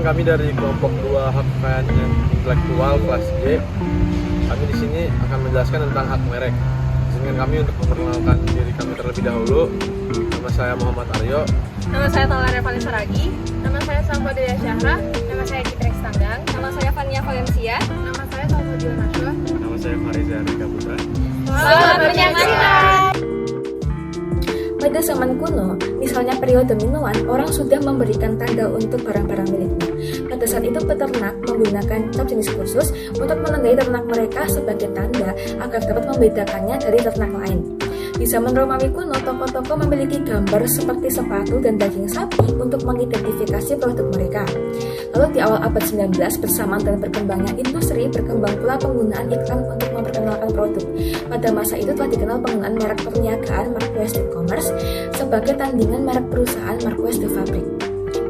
kami dari kelompok 2 hak kekayaan intelektual kelas G. Kami di sini akan menjelaskan tentang hak merek. Izinkan kami untuk memperkenalkan diri kami terlebih dahulu. Nama saya Muhammad Aryo. Nama saya Talara Vanessa Ragi. Nama saya Sampadaya Syahra. Nama saya Citra Stanggang. Nama saya Fania Valencia. Nama saya Salvador Naswa. Nama saya Fariza Rika Putra. Selamat menyaksikan. Pada zaman kuno, misalnya periode Minoan, orang sudah memberikan tanda untuk barang-barang miliknya. Pada saat itu peternak menggunakan cap jenis khusus untuk menandai ternak mereka sebagai tanda agar dapat membedakannya dari ternak lain. Di zaman Romawi kuno, toko-toko memiliki gambar seperti sepatu dan daging sapi untuk mengidentifikasi produk mereka. Lalu di awal abad 19, bersamaan dengan berkembangnya industri, berkembang pula penggunaan iklan untuk memperkenalkan produk. Pada masa itu telah dikenal penggunaan merek perniagaan Marques de Commerce sebagai tandingan merek perusahaan Marques de Fabrique.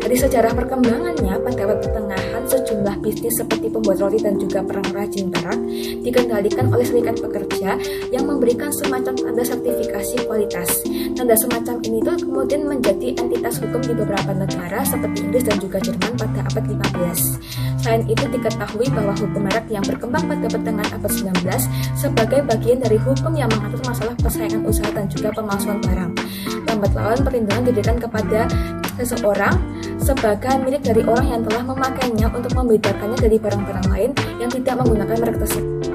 Dari sejarah perkembangannya, pada abad pertengahan sejumlah bisnis seperti pembuat roti dan juga perajin perak dikendalikan oleh serikat pekerja yang memberikan semacam tanda sertifikasi kualitas. Tanda semacam ini tuh kemudian menjadi entitas hukum di beberapa negara seperti Inggris dan juga Jerman pada abad 15. Selain itu diketahui bahwa hukum merek yang berkembang pada pertengahan abad 19 sebagai bagian dari hukum yang mengatur masalah persaingan usaha dan juga pemalsuan barang. Lambat laun perlindungan diberikan kepada seseorang sebagai milik dari orang yang telah memakainya untuk membedakannya dari barang-barang lain yang tidak menggunakan merek tersebut.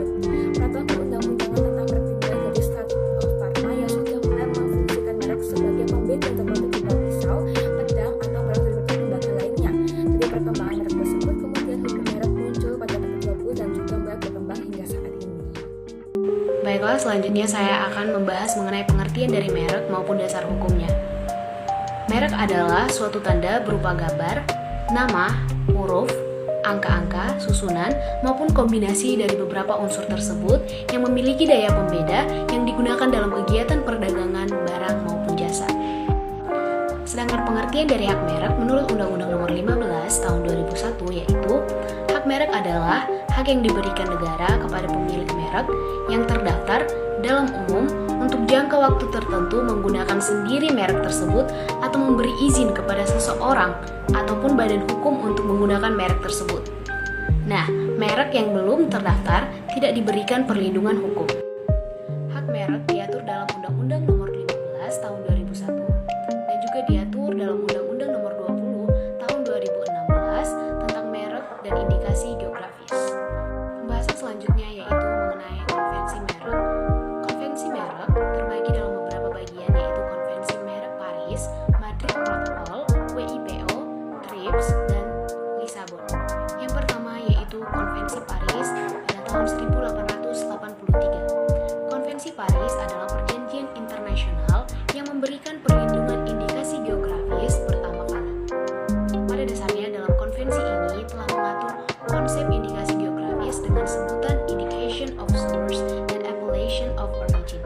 Peraturan perundang-undangan tentang merek dimulai dari Statute of Parma yang sudah mulai memfungsikan merek sebagai pembeda atau produk timbal pisau, pedang, atau barang dari lembaga lainnya. Dari perkembangan merek tersebut, kemudian hukum merek muncul pada abad 20 dan juga mulai berkembang hingga saat ini. Baiklah, selanjutnya saya akan membahas mengenai pengertian dari merek maupun dasar hukumnya. Merek adalah suatu tanda berupa gambar, nama, huruf, angka-angka, susunan, maupun kombinasi dari beberapa unsur tersebut yang memiliki daya pembeda yang digunakan dalam kegiatan perdagangan barang maupun jasa. Sedangkan pengertian dari hak merek menurut Undang-Undang Nomor 15 Tahun 2001 yaitu hak merek adalah hak yang diberikan negara kepada pemilik merek yang terdaftar dalam umum untuk jangka waktu tertentu menggunakan sendiri merek tersebut atau memberi izin kepada seseorang ataupun badan hukum untuk menggunakan merek tersebut. Nah, merek yang belum terdaftar tidak diberikan perlindungan hukum. Hak merek diatur dalam Undang-Undang Nomor 15 Tahun 2001 dan juga diatur dalam Undang-Undang Nomor 20 Tahun 2016 tentang merek dan indikasi geografis. Pembahasan selanjutnya yaitu mengenai konvensi merek. Konvensi merek terbagi dalam beberapa bagian yaitu Konvensi Merek Paris, Madrid Protocol, WIPO, TRIPS, dan Lisabon. Yang pertama yaitu Konvensi Paris pada tahun 1883. Konvensi Paris adalah perjanjian internasional yang memberikan perlindungan indikasi geografis pertama kali. Pada dasarnya dalam konvensi ini telah mengatur konsep indikasi geografis dengan sebutan Indication of Source dan Appellation of Origin.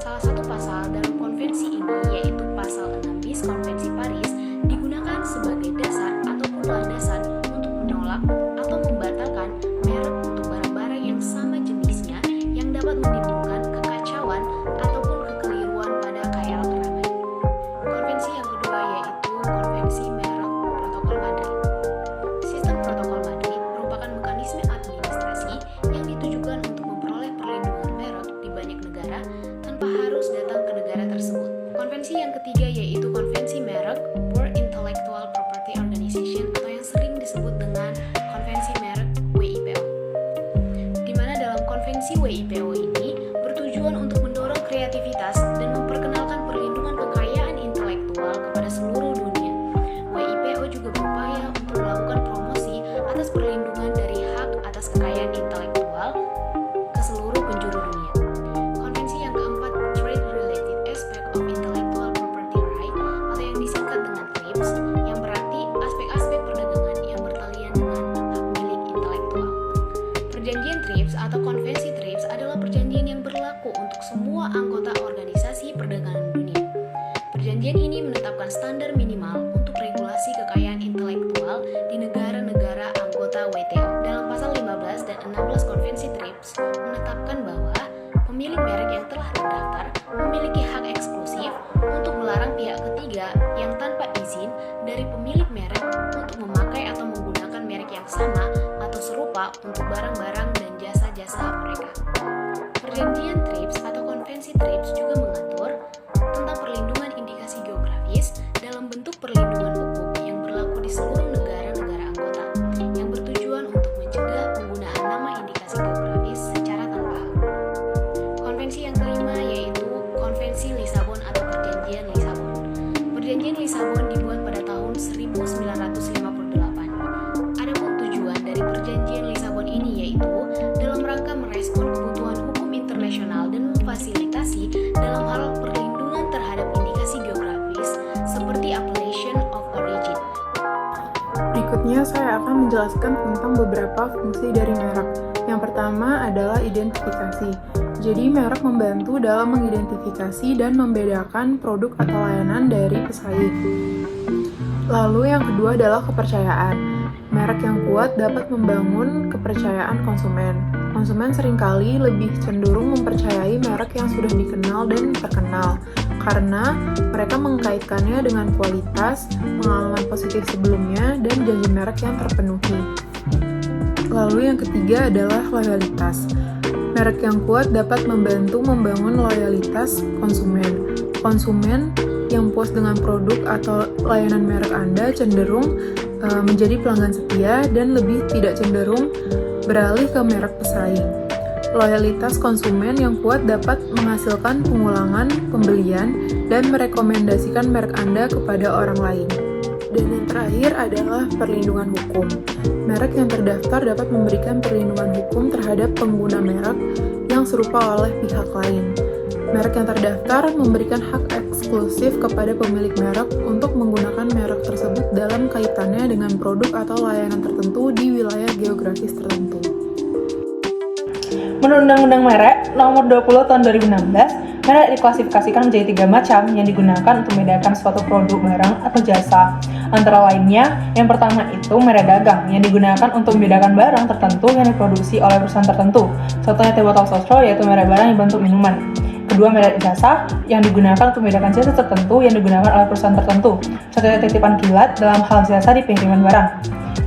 Salah satu pasal dalam konvensi ini yaitu pasal 6 bis Konvensi Paris digunakan sebagai dasar ataupun landasan untuk menolak atau membatalkan merek untuk barang-barang yang sama jenisnya yang dapat menimbulkan kekacauan ataupun kekeliruan pada khayal ramai. Konvensi yang kedua yaitu Konvensi Merek Protokol Madrid. Sistem Protokol Madrid merupakan mekanisme administrasi yang ditujukan untuk memperoleh perlindungan merek di banyak negara tanpa harus datang ke negara tersebut. Konvensi yang ketiga yaitu Konvensi Merek World Intellectual Property Organization atau yang sering disebut dengan Konvensi Merek WIPO. Di mana dalam Konvensi WIPO ini bertujuan untuk mendorong kreativitas dan memperkenalkan perlindungan kekayaan intelektual kepada seluruh dunia. WIPO juga berupaya untuk melakukan promosi atas perlindungan dari hak atas kekayaan intelektual ke seluruh penjuru dunia. Konvensi yang keempat, Trade Related Aspect of Intellectual Property Right atau yang disingkat dengan TRIPS, yang berarti aspek-aspek perdagangan yang bertalian dengan hak milik intelektual. Perjanjian TRIPS atau Konvensi TRIPS adalah perjanjian yang berlaku untuk semua anggota organisasi perdagangan dunia. Perjanjian ini menetapkan standar minimal untuk regulasi kekayaan intelektual di negara-negara anggota WTO. Dalam pasal 15 dan 16 Konvensi TRIPS menetapkan bahwa pemilik merek yang telah terdaftar memiliki hak eksklusif untuk melarang pihak ketiga yang tanpa izin dari pemilik merek untuk memakai atau menggunakan hak untuk barang-barang dan jasa-jasa mereka. Perjanjian TRIPS atau Konvensi TRIPS juga mengatur tentang perlindungan indikasi geografis dalam bentuk perlindungan hukum yang berlaku di seluruh negara-negara anggota, yang bertujuan untuk mencegah penggunaan nama indikasi geografis secara tanpa hak. Konvensi yang kelima yaitu Konvensi Lisabon atau Perjanjian Lisabon. Perjanjian Lisabon dibuat pada tahun 1958. Adapun tujuan dari Perjanjian Lisabon ini yaitu dalam rangka merespon kebutuhan hukum internasional dan memfasilitasi dalam hal perlindungan terhadap indikasi geografis seperti appellation of origin. Berikutnya saya akan menjelaskan tentang beberapa fungsi dari merek. Yang pertama adalah identifikasi. Jadi merek membantu dalam mengidentifikasi dan membedakan produk atau layanan dari pesaing. Lalu yang kedua adalah kepercayaan. Merek yang kuat dapat membangun kepercayaan konsumen. Konsumen seringkali lebih cenderung mempercayai merek yang sudah dikenal dan terkenal, karena mereka mengkaitkannya dengan kualitas, pengalaman positif sebelumnya, dan janji merek yang terpenuhi. Lalu yang ketiga adalah loyalitas. Merek yang kuat dapat membantu membangun loyalitas konsumen. Konsumen yang puas dengan produk atau layanan merek Anda cenderung menjadi pelanggan setia dan lebih tidak cenderung beralih ke merek pesaing. Loyalitas konsumen yang kuat dapat menghasilkan pengulangan pembelian dan merekomendasikan merek Anda kepada orang lain. Dan yang terakhir adalah perlindungan hukum. Merek yang terdaftar dapat memberikan perlindungan hukum terhadap pengguna merek yang serupa oleh pihak lain. Merek yang terdaftar memberikan hak eksklusif kepada pemilik merek untuk menggunakan merek tersebut dalam kaitannya dengan produk atau layanan tertentu di wilayah geografis tertentu. Menurut Undang-Undang Merek Nomor 20 Tahun 2016, merek diklasifikasikan menjadi 3 macam yang digunakan untuk membedakan suatu produk, barang, atau jasa. Antara lainnya, yang pertama itu merek dagang yang digunakan untuk membedakan barang tertentu yang diproduksi oleh perusahaan tertentu. Contohnya teh botol sosro yaitu merek barang yang bentuk minuman. Kedua, merek jasa yang digunakan untuk membedakan jasa tertentu yang digunakan oleh perusahaan tertentu. Contohnya titipan kilat dalam hal jasa di pengiriman barang.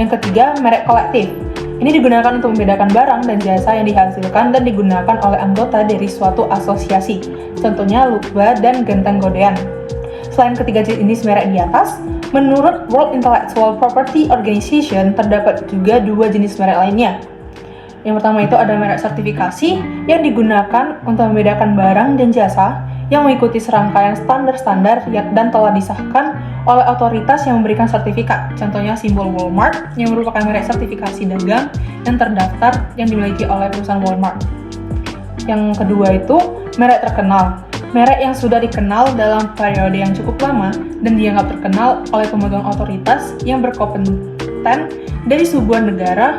Yang ketiga, merek kolektif. Ini digunakan untuk membedakan barang dan jasa yang dihasilkan dan digunakan oleh anggota dari suatu asosiasi. Contohnya lukba dan genteng godean. Selain ketiga jenis merek di atas, menurut World Intellectual Property Organization terdapat juga 2 jenis merek lainnya. Yang pertama itu ada merek sertifikasi yang digunakan untuk membedakan barang dan jasa yang mengikuti serangkaian standar-standar dan telah disahkan oleh otoritas yang memberikan sertifikat. Contohnya simbol Walmart yang merupakan merek sertifikasi dagang yang terdaftar yang dimiliki oleh perusahaan Walmart. Yang kedua itu merek terkenal. Merek yang sudah dikenal dalam periode yang cukup lama dan dianggap terkenal oleh pemegang otoritas yang berkompeten dari sebuah negara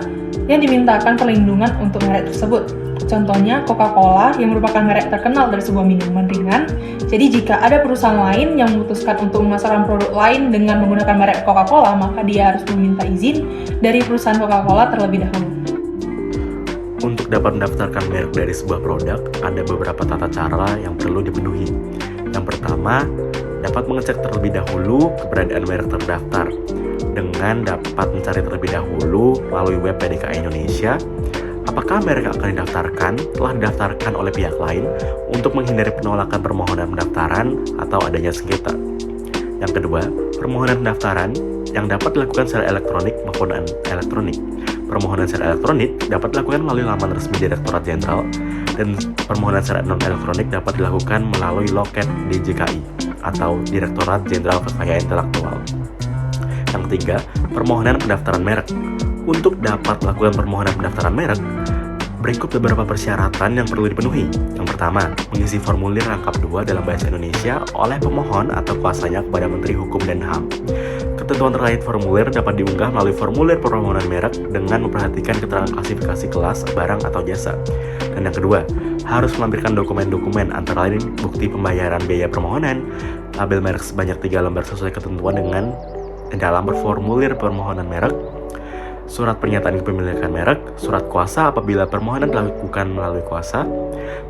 yang dimintakan perlindungan untuk merek tersebut. Contohnya Coca-Cola yang merupakan merek terkenal dari sebuah minuman ringan. Jadi jika ada perusahaan lain yang memutuskan untuk memasarkan produk lain dengan menggunakan merek Coca-Cola, maka dia harus meminta izin dari perusahaan Coca-Cola terlebih dahulu. Untuk dapat mendaftarkan merek dari sebuah produk, ada beberapa tata cara yang perlu dipenuhi. Yang pertama, dapat mengecek terlebih dahulu keberadaan merek terdaftar dengan dapat mencari terlebih dahulu melalui web PDKI Indonesia apakah merek yang akan didaftarkan telah didaftarkan oleh pihak lain untuk menghindari penolakan permohonan pendaftaran atau adanya sengketa. Yang kedua, permohonan pendaftaran yang dapat dilakukan secara elektronik maupun elektronik. Permohonan secara elektronik dapat dilakukan melalui laman resmi Direktorat Jenderal dan permohonan secara non-elektronik dapat dilakukan melalui loket DJKI atau Direktorat Jenderal Kekayaan Intelektual. Yang ketiga, permohonan pendaftaran merek. Untuk dapat melakukan permohonan pendaftaran merek, berikut beberapa persyaratan yang perlu dipenuhi. Yang pertama, mengisi formulir rangkap 2 dalam bahasa Indonesia oleh pemohon atau kuasanya kepada Menteri Hukum dan HAM. Ketentuan terkait formulir dapat diunggah melalui formulir permohonan merek dengan memperhatikan keterangan klasifikasi kelas, barang, atau jasa. Dan yang kedua, harus melampirkan dokumen-dokumen antara lain bukti pembayaran biaya permohonan, label merek sebanyak 3 lembar sesuai ketentuan dengan dalam formulir permohonan merek, surat pernyataan kepemilikan merek, surat kuasa apabila permohonan dilakukan melalui kuasa,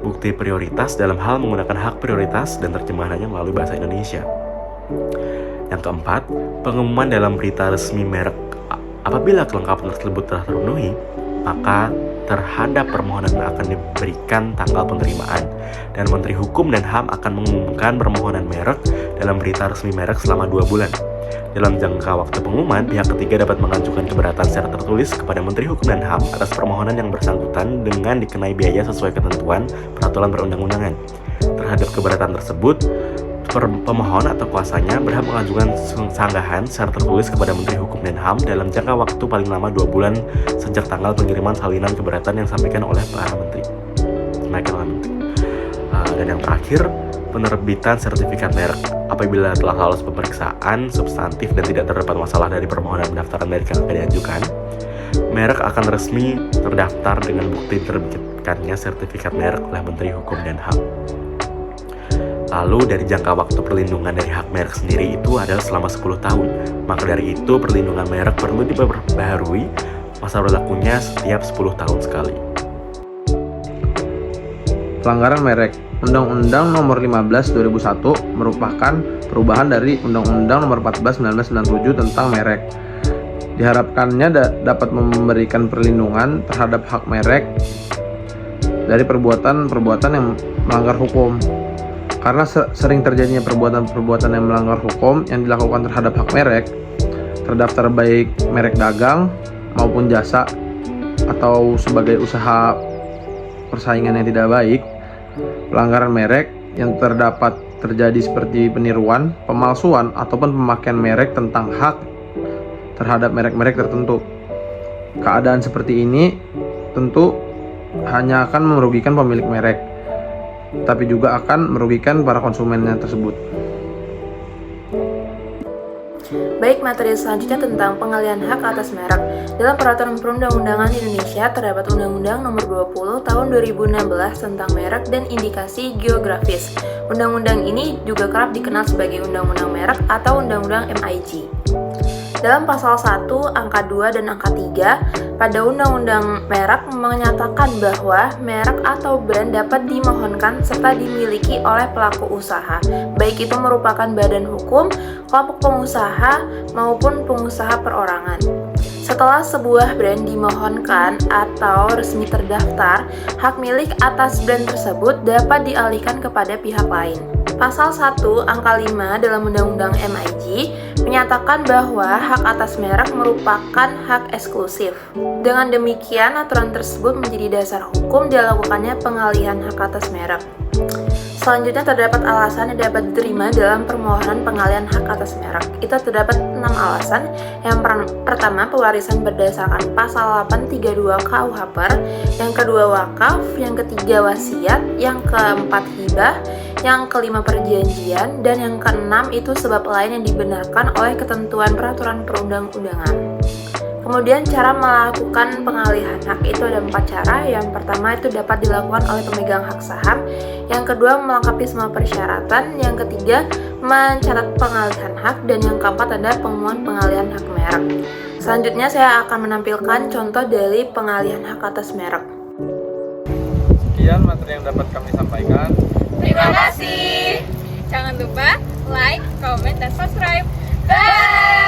bukti prioritas dalam hal menggunakan hak prioritas dan terjemahannya melalui bahasa Indonesia. Yang keempat, pengumuman dalam berita resmi merek. Apabila kelengkapan tersebut telah terpenuhi, maka terhadap permohonan akan diberikan tanggal penerimaan, dan Menteri Hukum dan HAM akan mengumumkan permohonan merek dalam berita resmi merek selama 2 bulan. Dalam jangka waktu pengumuman, pihak ketiga dapat mengajukan keberatan secara tertulis kepada Menteri Hukum dan HAM atas permohonan yang bersangkutan dengan dikenai biaya sesuai ketentuan peraturan perundang-undangan. Terhadap keberatan tersebut, pemohon atau kuasanya berhak mengajukan sanggahan secara tertulis kepada Menteri Hukum dan HAM dalam jangka waktu paling lama 2 bulan sejak tanggal pengiriman salinan keberatan yang disampaikan oleh para menteri. Dan yang terakhir, penerbitan sertifikat merek. Apabila telah lolos pemeriksaan substantif dan tidak terdapat masalah dari permohonan pendaftaran merek yang akan diajukan, merek akan resmi terdaftar dengan bukti diterbitkannya sertifikat merek oleh Menteri Hukum dan HAM. Lalu dari jangka waktu perlindungan dari hak merek sendiri itu adalah selama 10 tahun. Maka dari itu perlindungan merek perlu diperbaharui masa berlakunya setiap 10 tahun sekali. Pelanggaran merek. Undang-Undang Nomor 15 2001 merupakan perubahan dari Undang-Undang Nomor 14 1997 tentang merek. Diharapkannya dapat memberikan perlindungan terhadap hak merek dari perbuatan-perbuatan yang melanggar hukum. Karena sering terjadinya perbuatan-perbuatan yang melanggar hukum yang dilakukan terhadap hak merek, terdaftar baik merek dagang maupun jasa atau sebagai usaha persaingan yang tidak baik. Pelanggaran merek yang terdapat terjadi seperti peniruan, pemalsuan, ataupun pemakaian merek tentang hak terhadap merek-merek tertentu. Keadaan seperti ini tentu hanya akan merugikan pemilik merek, tapi juga akan merugikan para konsumennya tersebut. Baik, materi selanjutnya tentang pengalihan hak atas merek. Dalam peraturan perundang-undangan Indonesia terdapat Undang-Undang Nomor 20 Tahun 2016 tentang merek dan indikasi geografis. Undang-undang ini juga kerap dikenal sebagai Undang-Undang Merek atau Undang-Undang MIG. Dalam pasal 1, angka 2, dan angka 3, pada Undang-Undang Merek menyatakan bahwa merek atau brand dapat dimohonkan serta dimiliki oleh pelaku usaha, baik itu merupakan badan hukum, kelompok pengusaha, maupun pengusaha perorangan. Setelah sebuah brand dimohonkan atau resmi terdaftar, hak milik atas brand tersebut dapat dialihkan kepada pihak lain. Pasal 1 angka 5 dalam Undang-Undang MIG menyatakan bahwa hak atas merek merupakan hak eksklusif. Dengan demikian, aturan tersebut menjadi dasar hukum dilakukannya pengalihan hak atas merek. Selanjutnya terdapat alasan yang dapat diterima dalam permohonan pengalihan hak atas merek. Itu terdapat 6 alasan. Yang pertama, pewarisan berdasarkan pasal 832 KUH PER, yang kedua wakaf, yang ketiga wasiat, yang keempat hibah, yang kelima perjanjian, dan yang keenam itu sebab lain yang dibenarkan oleh ketentuan peraturan perundang-undangan. Kemudian cara melakukan pengalihan hak itu ada 4 cara. Yang pertama itu dapat dilakukan oleh pemegang hak saham. Yang kedua melengkapi semua persyaratan. Yang ketiga mencatat pengalihan hak. Dan yang keempat ada pengumuman pengalihan hak merek. Selanjutnya saya akan menampilkan contoh dari pengalihan hak atas merek. Sekian materi yang dapat kami sampaikan. Terima kasih. Jangan lupa like, comment, dan subscribe. Bye.